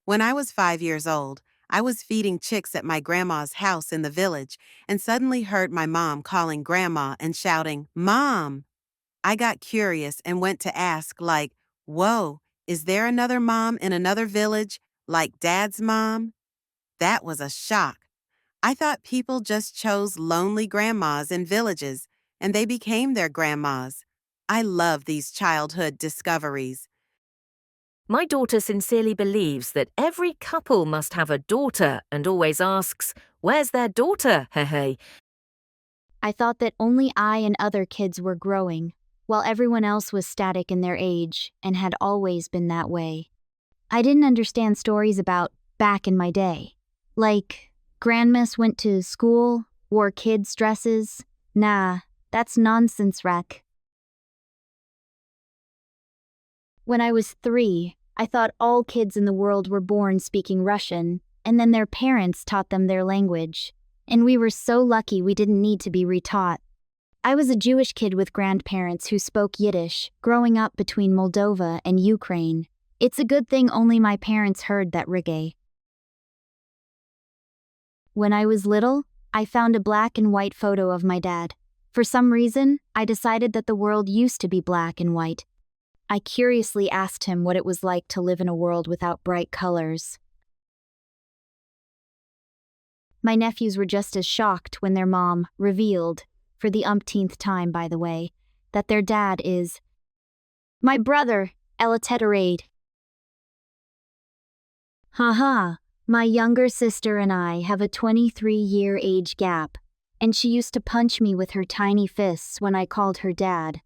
When I was 5 years old, I was feeding chicks at my grandma's house in the village and suddenly heard my mom calling grandma and shouting, "Mom!" I got curious and went to ask, like, "Whoa, is there another mom in another village, like Dad's mom?" That was a shock. I thought people just chose lonely grandmas in villages, and they became their grandmas. I love these childhood discoveries. My daughter sincerely believes that every couple must have a daughter and always asks, "Where's their daughter, hehe?" I thought that only I and other kids were growing, while everyone else was static in their age and had always been that way. I didn't understand stories about back in my day. Like, Grandmiss went to school, wore kids' dresses. Nah, that's nonsense, wreck. When I was 3, I thought all kids in the world were born speaking Russian, and then their parents taught them their language. And we were so lucky we didn't need to be retaught. I was a Jewish kid with grandparents who spoke Yiddish, growing up between Moldova and Ukraine. It's a good thing only my parents heard that reggae. When I was little, I found a black and white photo of my dad. For some reason, I decided that the world used to be black and white. I curiously asked him what it was like to live in a world without bright colors. My nephews were just as shocked when their mom revealed, for the umpteenth time by the way, that their dad is my brother, Ella Teterade. Haha, my younger sister and I have a 23-year age gap, and she used to punch me with her tiny fists when I called her dad.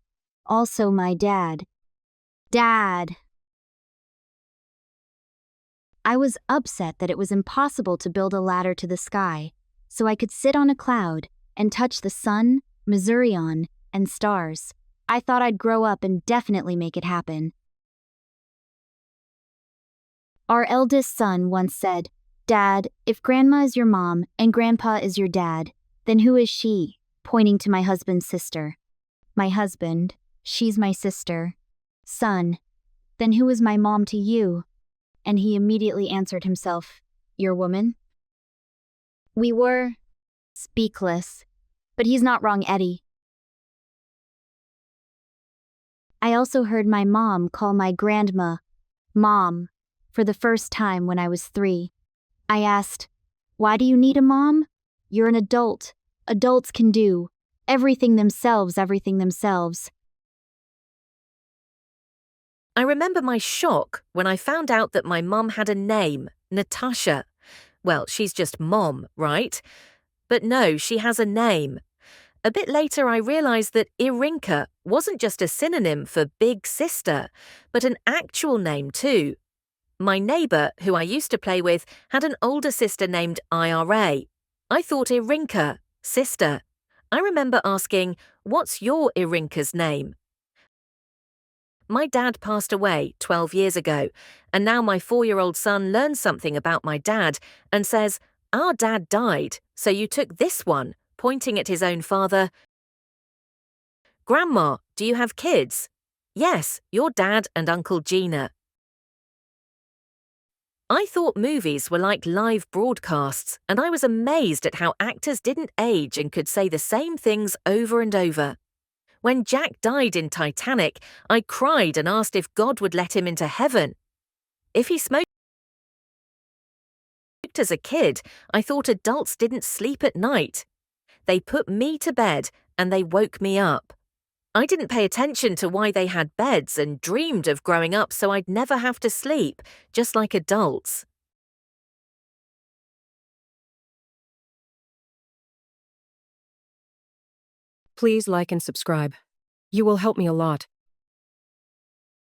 Also my dad. Dad! I was upset that it was impossible to build a ladder to the sky, so I could sit on a cloud and touch the sun, Missourion, and stars. I thought I'd grow up and definitely make it happen. Our eldest son once said, "Dad, if Grandma is your mom and Grandpa is your dad, then who is she?" Pointing to my husband's sister. My husband, she's my sister. Son, then who is my mom to you? And he immediately answered himself, "Your woman?" We were speechless, but he's not wrong, Eddie. I also heard my mom call my grandma, Mom, for the first time when I was 3. I asked, "Why do you need a mom? You're an adult. Adults can do everything themselves. I remember my shock when I found out that my mum had a name, Natasha. Well, she's just Mom, right? But no, she has a name. A bit later, I realised that Irinka wasn't just a synonym for big sister, but an actual name too. My neighbour, who I used to play with, had an older sister named IRA. I thought Irinka, sister. I remember asking, "What's your Irinka's name?" My dad passed away 12 years ago, and now my 4-year-old son learns something about my dad and says, "Our dad died, so you took this one," pointing at his own father. "Grandma, do you have kids?" "Yes, your dad and Uncle Gina." I thought movies were like live broadcasts, and I was amazed at how actors didn't age and could say the same things over and over. When Jack died in Titanic, I cried and asked if God would let him into heaven. If he smoked as a kid, I thought adults didn't sleep at night. They put me to bed and they woke me up. I didn't pay attention to why they had beds and dreamed of growing up so I'd never have to sleep, just like adults. Please like and subscribe. You will help me a lot.